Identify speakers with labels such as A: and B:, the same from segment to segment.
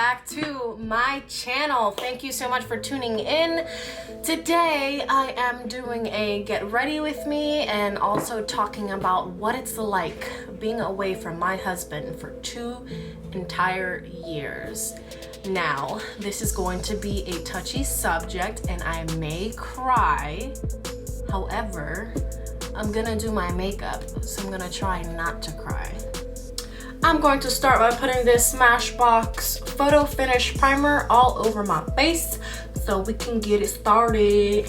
A: back to my channel. Thank you so much for tuning in. Today I am doing a get ready with me and also talking about what it's like being away from my husband for 2 entire years. Now, this is going to be a touchy subject and I may cry. However, I'm gonna do my makeup, so I'm gonna try not to cry. I'm going to start by putting this Smashbox Photo Finish Primer all over my face so we can get it started.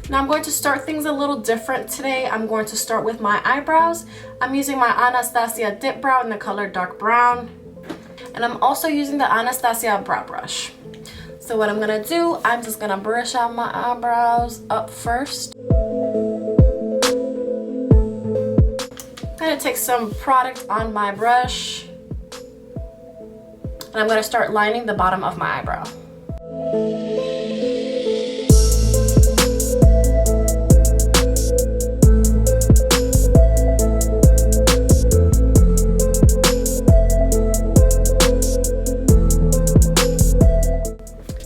A: Now I'm going to start things a little different today. I'm going to start with my eyebrows. I'm using my Anastasia Dip Brow in the color Dark Brown. And I'm also using the Anastasia Brow Brush. So what I'm gonna do, I'm just gonna brush out my eyebrows up first. I'm gonna take some product on my brush. And I'm gonna start lining the bottom of my eyebrow.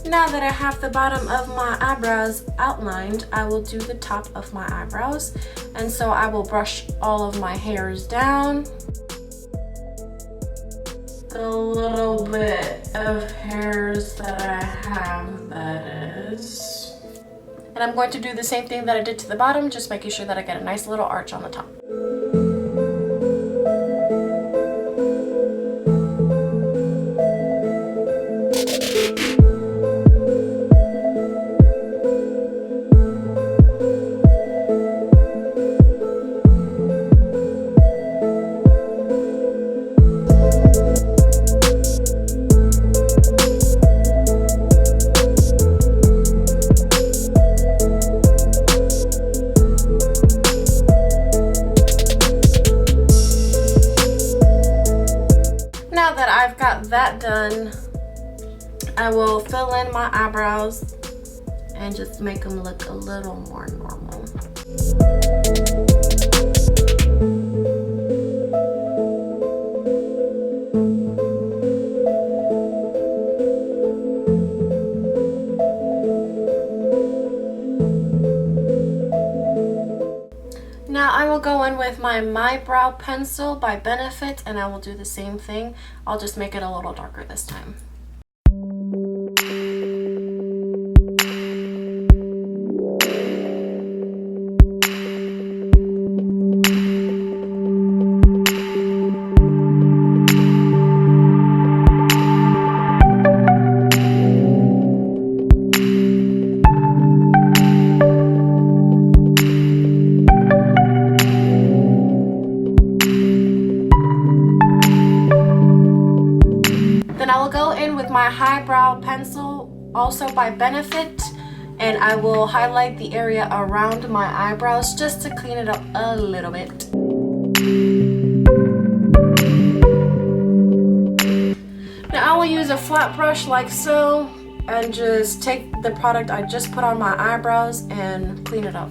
A: Now that I have the bottom of my eyebrows outlined, I will do the top of my eyebrows. And so I will brush all of my hairs down. The little bit of hairs that I have, that is. And I'm going to do the same thing that I did to the bottom, just making sure that I get a nice little arch on the top. Now that I've got that done, I will fill in my eyebrows and just make them look a little more normal. Now I will go in with my Brow pencil by Benefit and I will do the same thing. I'll just make it a little darker this time. I will go in with my Highbrow pencil, also by Benefit, and I will highlight the area around my eyebrows just to clean it up a little bit. Now I will use a flat brush like so and just take the product I just put on my eyebrows and clean it up.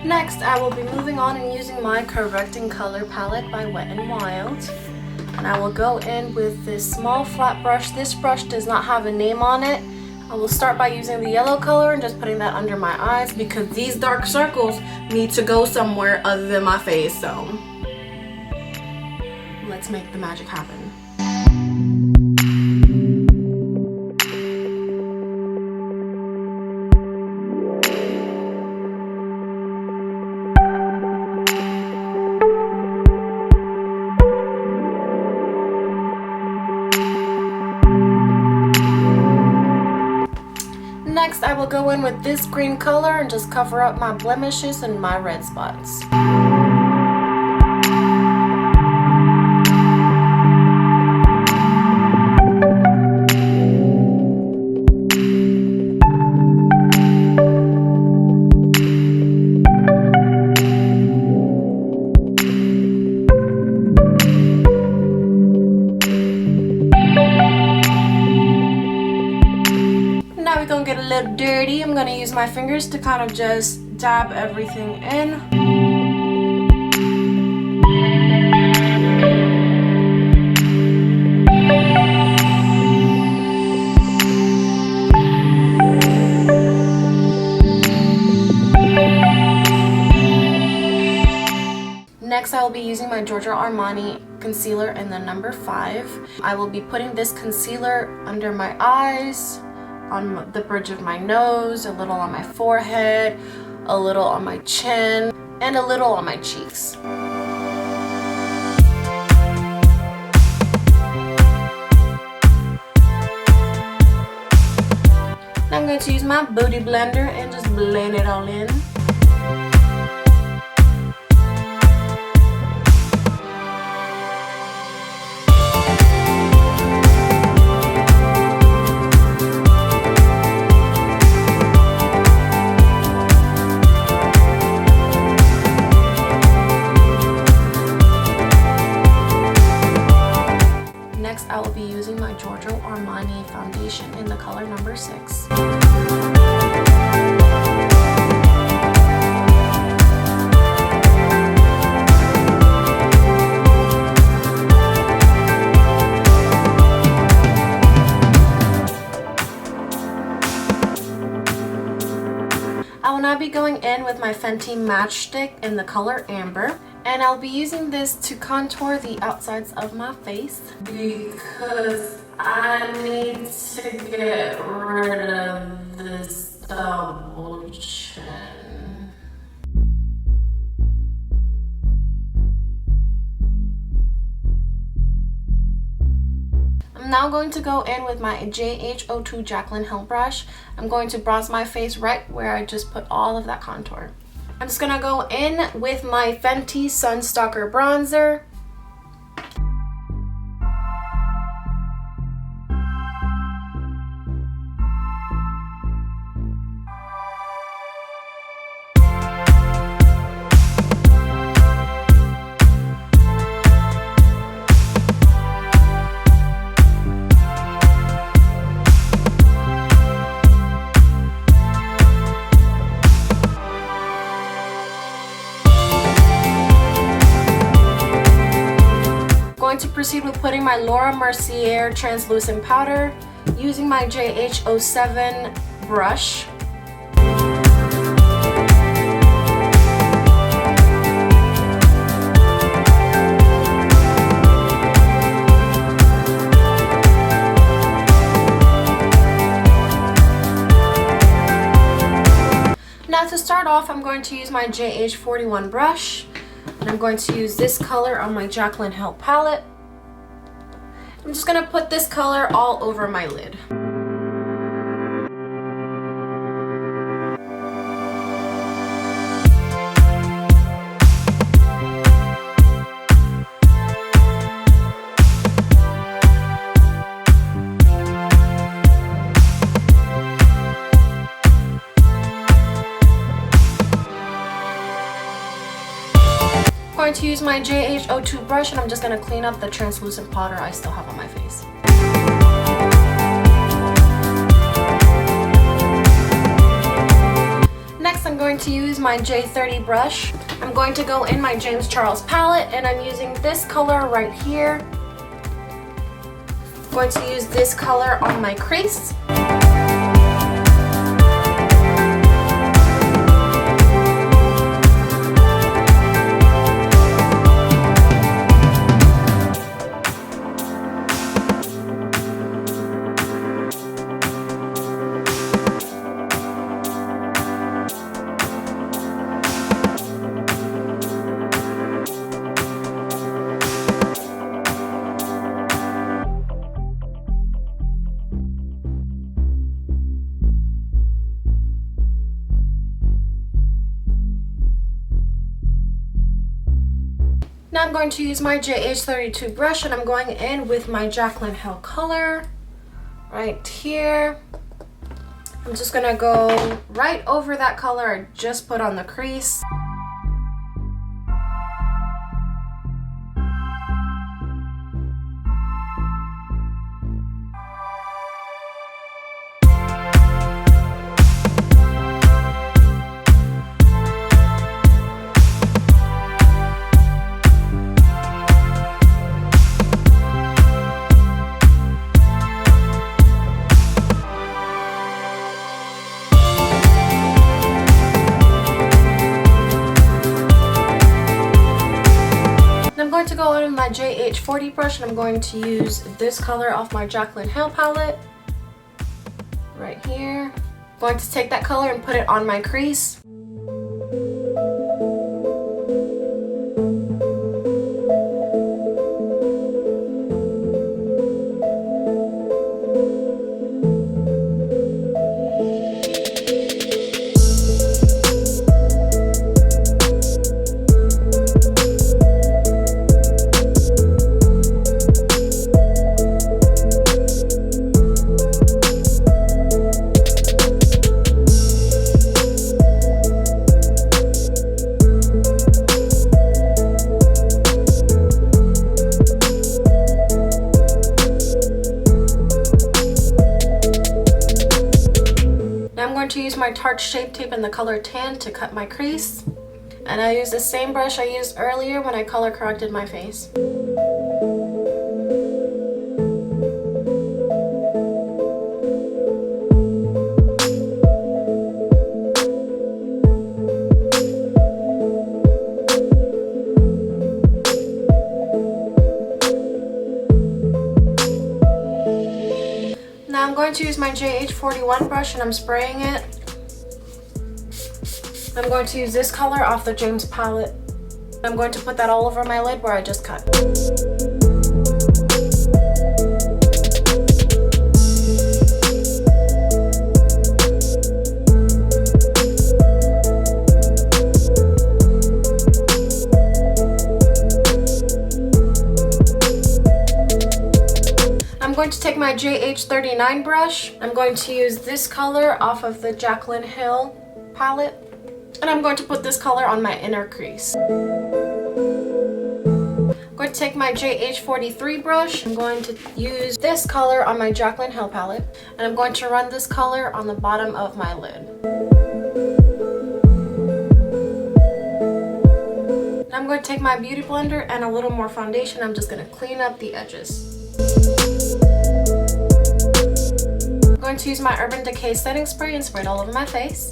A: Next, I will be moving on and using my Correcting Color Palette by Wet n Wild. And I will go in with this small flat brush. This brush does not have a name on it. I will start by using the yellow color and just putting that under my eyes because these dark circles need to go somewhere other than my face. So let's make the magic happen. Next, I will go in with this green color and just cover up my blemishes and my red spots. Now we're gonna get a little dirty. I'm gonna use my fingers to kind of just dab everything in. Next, I will be using my Giorgio Armani concealer in the number 5. I will be putting this concealer under my eyes, on the bridge of my nose, a little on my forehead, a little on my chin, and a little on my cheeks. Now I'm going to use my Beauty Blender and just blend it all in. I will be using my Giorgio Armani foundation in the color number 6. I will now be going in with my Fenty Matchstick in the color Amber. And I'll be using this to contour the outsides of my face because I need to get rid of this double chin. I'm now going to go in with my JH02 Jaclyn Hill brush. I'm going to bronze my face right where I just put all of that contour. I'm just gonna go in with my Fenty Sunstalker bronzer. To proceed with putting my Laura Mercier translucent powder using my JH07 brush. Now to start off, I'm going to use my JH41 brush. And I'm going to use this color on my Jaclyn Hill palette. I'm just going to put this color all over my lid. I'm going to use my JH02 brush and I'm just going to clean up the translucent powder I still have on my face. Next, I'm going to use my J30 brush. I'm going to go in my James Charles palette and I'm using this color right here. I'm going to use this color on my crease. Now I'm going to use my JH32 brush, and I'm going in with my Jaclyn Hill color right here. I'm just gonna go right over that color I just put on the crease. I'm going to go in with my JH40 brush, and I'm going to use this color off my Jaclyn Hill palette right here. I'm going to take that color and put it on my crease. To use my Tarte Shape Tape in the color Tan to cut my crease, and I use the same brush I used earlier when I color corrected my face. Now I'm going to use my JH41 brush, and I'm spraying it. I'm going to use this color off the James palette. I'm going to put that all over my lid where I just cut. I'm going to take my JH39 brush. I'm going to use this color off of the Jaclyn Hill palette, and I'm going to put this color on my inner crease. I'm going to take my JH43 brush. I'm going to use this color on my Jaclyn Hill palette, and I'm going to run this color on the bottom of my lid. Now I'm going to take my beauty blender and a little more foundation. I'm just going to clean up the edges. I'm going to use my Urban Decay setting spray and spray it all over my face.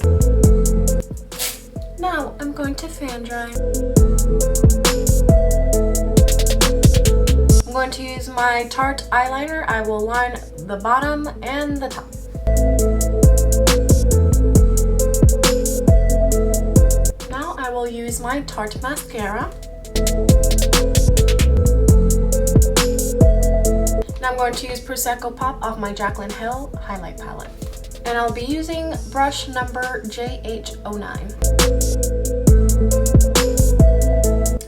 A: Now I'm going to fan dry. I'm going to use my Tarte eyeliner. I will line the bottom and the top. Now I will use my Tarte mascara. Now I'm going to use Prosecco Pop off my Jaclyn Hill highlight palette. And I'll be using brush number JH09.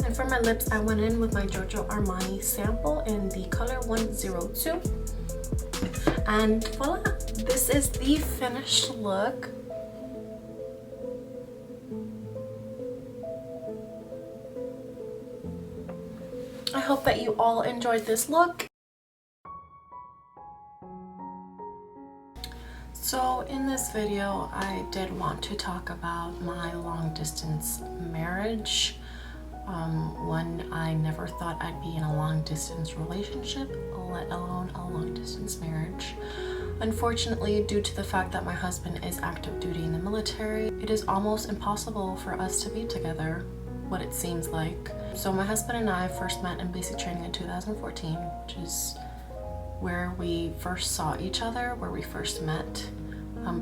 A: And for my lips, I went in with my Giorgio Armani sample in the color 102. And voila, this is the finished look. I hope that you all enjoyed this look. So in this video, I did want to talk about my long distance marriage. One, I never thought I'd be in a long distance relationship, let alone a long distance marriage. Unfortunately, due to the fact that my husband is active duty in the military, it is almost impossible for us to be together, what it seems like. So my husband and I first met in basic training in 2014, which is where we first saw each other, where we first met.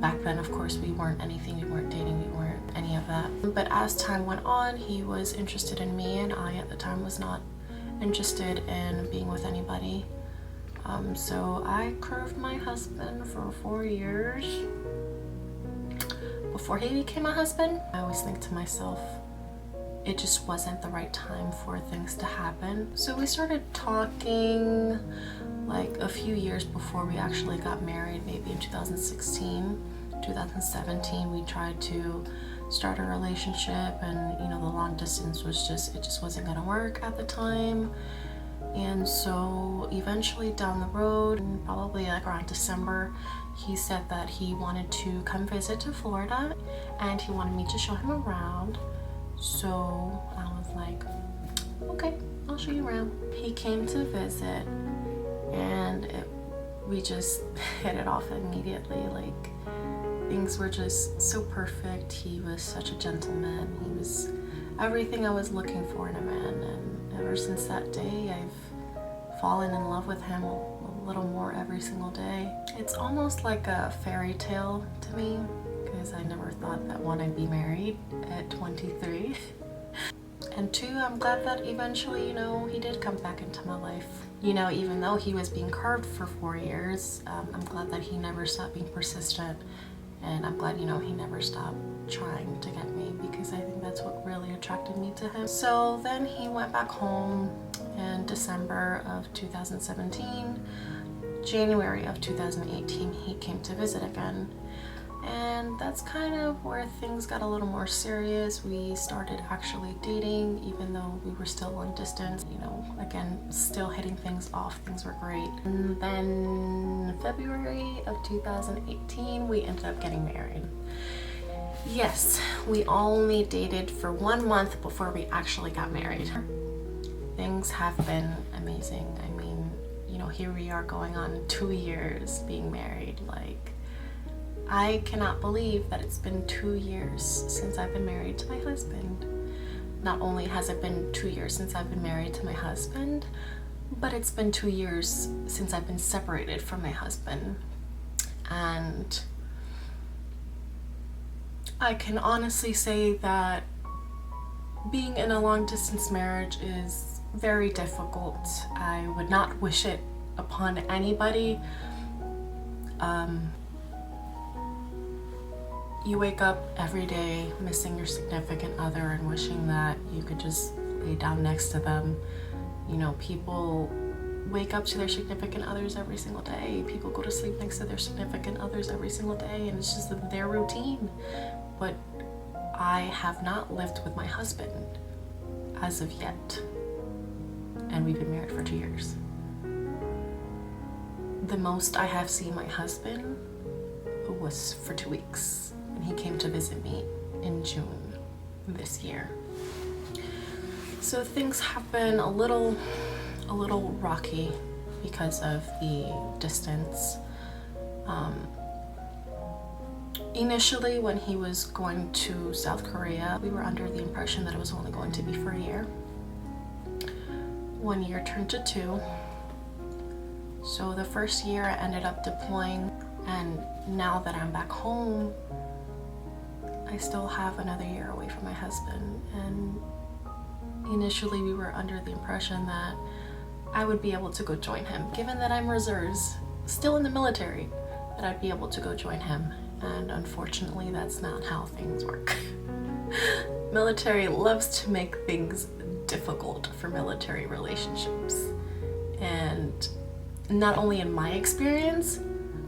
A: Back then, of course, we weren't anything, we weren't dating, we weren't any of that. But as time went on, he was interested in me, and I at the time was not interested in being with anybody. So I curved my husband for 4 years before he became my husband. I always think to myself, it just wasn't the right time for things to happen. So we started talking like a few years before we actually got married, maybe in 2016, 2017. We tried to start a relationship, and you know, the long distance was just, it just wasn't gonna work at the time. And so eventually down the road, probably like around December, he said that he wanted to come visit to Florida and he wanted me to show him around. So I was like, okay, I'll show you around. He came to visit and we just hit it off immediately. Like, things were just so perfect. He was such a gentleman. He was everything I was looking for in a man, and ever since that day I've fallen in love with him a little more every single day. It's almost like a fairy tale to me, because I never thought that, one, I'd be married at 23, and two, I'm glad that eventually, you know, he did come back into my life. You know, even though he was being carved for 4 years, I'm glad that he never stopped being persistent, and I'm glad, you know, he never stopped trying to get me, because I think that's what really attracted me to him. So then he went back home in December of 2017. January of 2018, he came to visit again. And that's kind of where things got a little more serious. We started actually dating, even though we were still long distance. You know, again, still hitting things off. Things were great. And then February of 2018, we ended up getting married. Yes, we only dated for 1 month before we actually got married. Things have been amazing. I mean, you know, here we are going on 2 years being married. Like, I cannot believe that it's been 2 years since I've been married to my husband. Not only has it been 2 years since I've been married to my husband, but it's been 2 years since I've been separated from my husband. And I can honestly say that being in a long distance marriage is very difficult. I would not wish it upon anybody. You wake up every day missing your significant other and wishing that you could just lay down next to them. You know, people wake up to their significant others every single day. People go to sleep next to their significant others every single day, and it's just their routine. But I have not lived with my husband as of yet, and we've been married for 2 years. The most I have seen my husband was for 2 weeks, and he came to visit me in June this year. So things have been a little rocky because of the distance. Initially, when he was going to South Korea, we were under the impression that it was only going to be for a year. 1 year turned to 2. So the first year I ended up deploying, and now that I'm back home, I still have another year away from my husband. And initially we were under the impression that I would be able to go join him, given that I'm reserves, still in the military, that I'd be able to go join him. And unfortunately, that's not how things work. Military loves to make things difficult for military relationships. And not only in my experience,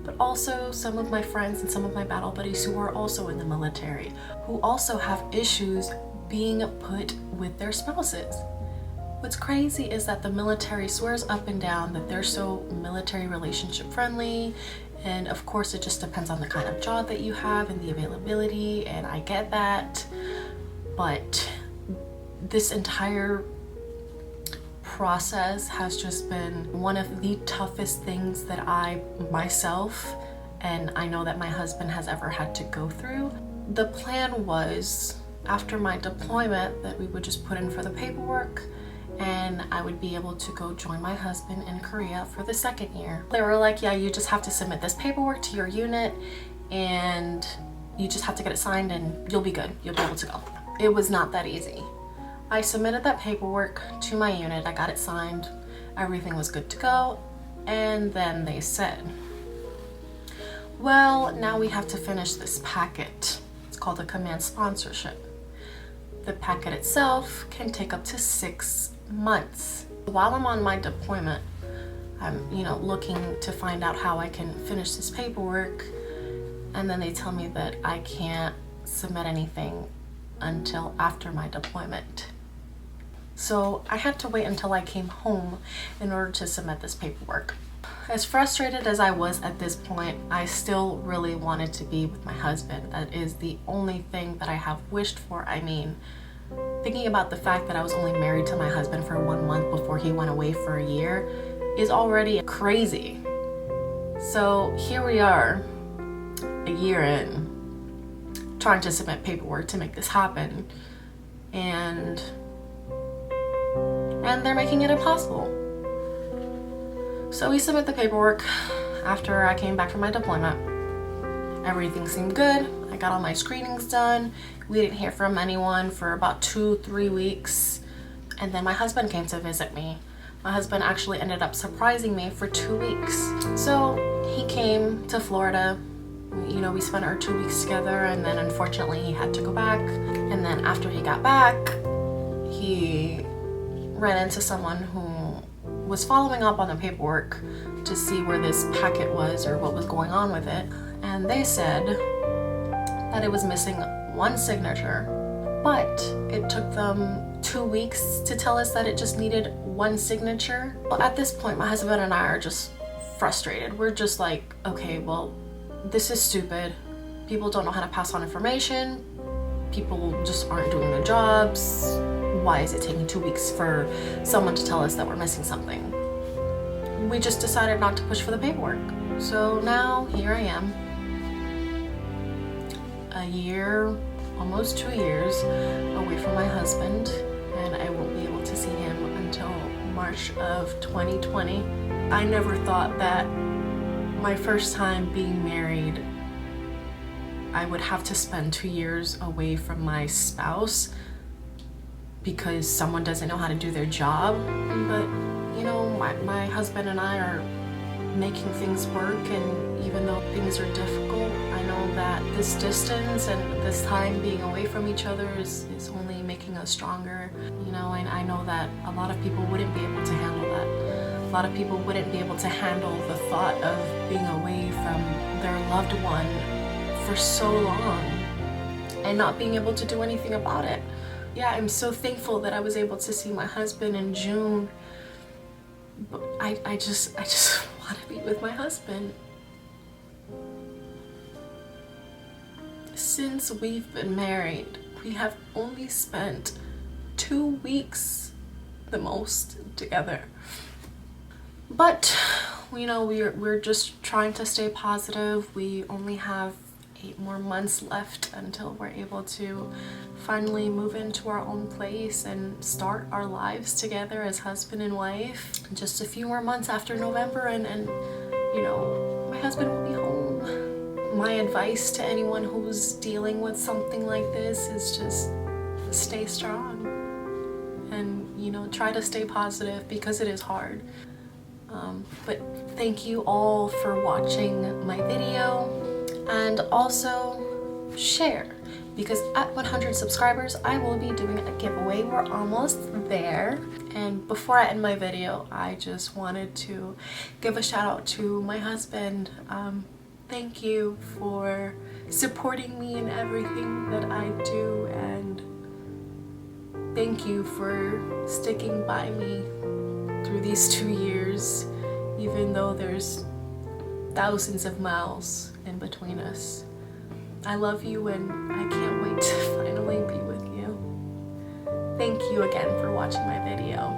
A: but also some of my friends and some of my battle buddies who are also in the military, who also have issues being put with their spouses. What's crazy is that the military swears up and down that they're so military relationship friendly, and of course it just depends on the kind of job that you have and the availability, and I get that, but this entire process has just been one of the toughest things that I myself, and I know that my husband, has ever had to go through. The plan was, after my deployment, that we would just put in for the paperwork and I would be able to go join my husband in Korea for the 2nd year. They were like, yeah, you just have to submit this paperwork to your unit and you just have to get it signed and you'll be good. You'll be able to go. It was not that easy. I submitted that paperwork to my unit. I got it signed. Everything was good to go. And then they said, well, now we have to finish this packet. It's called a command sponsorship. The packet itself can take up to 6 months. While I'm on my deployment, I'm, looking to find out how I can finish this paperwork, and then they tell me that I can't submit anything until after my deployment. So I had to wait until I came home in order to submit this paperwork. As frustrated as I was at this point, I still really wanted to be with my husband. That is the only thing that I have wished for. I mean, thinking about the fact that I was only married to my husband for 1 month before he went away for a year is already crazy. So here we are, a year in, trying to submit paperwork to make this happen, and they're making it impossible. So we submit the paperwork after I came back from my deployment. Everything seemed good. I got all my screenings done. We didn't hear from anyone for about 2-3 weeks. And then my husband came to visit me. My husband actually ended up surprising me for 2 weeks. So he came to Florida. We spent our 2 weeks together, and then unfortunately he had to go back. And then after he got back, he ran into someone who was following up on the paperwork to see where this packet was or what was going on with it. And they said that it was missing 1 signature, but it took them 2 weeks to tell us that it just needed 1 signature. Well, at this point, my husband and I are just frustrated. We're just like, okay, well, this is stupid. People don't know how to pass on information. People just aren't doing their jobs. Why is it taking 2 weeks for someone to tell us that we're missing something? We just decided not to push for the paperwork. So now here I am, a year, almost 2 years away from my husband, and I won't be able to see him until March of 2020. I never thought that my first time being married, I would have to spend 2 years away from my spouse because someone doesn't know how to do their job. But my husband and I are making things work, and even though things are difficult, I know that this distance and this time being away from each other is only making us stronger. And I know that a lot of people wouldn't be able to handle that. A lot of people wouldn't be able to handle the thought of being away from their loved one for so long and not being able to do anything about it. Yeah, I'm so thankful that I was able to see my husband in June, but I just want to be with my husband. Since we've been married, we have only spent 2 weeks the most together. But we're just trying to stay positive. We only have 8 more months left until we're able to finally move into our own place and start our lives together as husband and wife. Just a few more months after November, and my husband will be home. My advice to anyone who's dealing with something like this is just stay strong and try to stay positive, because it is hard. But thank you all for watching my video, and also share, because at 100 subscribers I will be doing a giveaway. We're almost there. And before I end my video, I just wanted to give a shout out to my husband. Thank you for supporting me in everything that I do, and thank you for sticking by me through these 2 years, even though there's thousands of miles in between us. I love you, and I can't wait to finally be with you. Thank you again for watching my video.